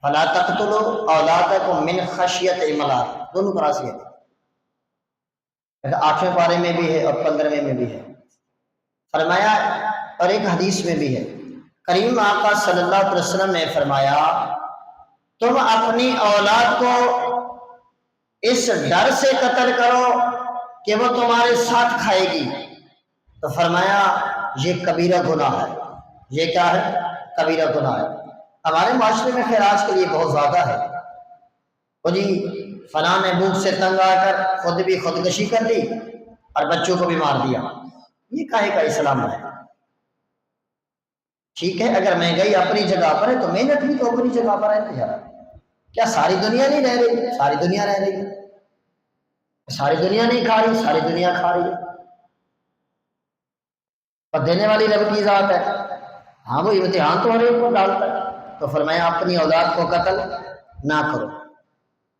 فلا تقتلوا اولادکم من خشیت املاق، دونوں قراءت ہے، 8ویں پارے میں بھی ہے اور 15ویں میں بھی ہے۔ فرمایا، اور ایک حدیث میں بھی ہے، کریم آقا صلی اللہ علیہ وسلم نے فرمایا تم اپنی اولاد کو اس ڈر سے قتل کرو کہ وہ تمہارے ساتھ کھائے گی، تو فرمایا یہ کبیرہ گناہ ہے۔ یہ کیا ہے؟ کبیرہ گناہ ہے۔ ہمارے معاشرے میں خیر آج کے لیے بہت زیادہ ہے، وہ جی فلاں نے بھوک سے تنگ آ کر خود بھی خودکشی کر لی اور بچوں کو بھی مار دیا۔ یہ کاہے کا اسلام ہے؟ ٹھیک ہے، اگر مہنگائی اپنی جگہ پر ہے تو محنت بھی تو اپنی جگہ پر ہے نا یار۔ کیا ساری دنیا نہیں رہ رہی؟ ساری دنیا رہ رہی ہے۔ ساری دنیا نہیں کھا رہی، ساری دنیا کھا رہی ہے، اور دینے والی رب کی ذات ہے۔ ہاں وہ امتحان تو ہر ایک کو ڈالتا ہے، تو فرمایا اپنی اولاد کو قتل نہ کرو۔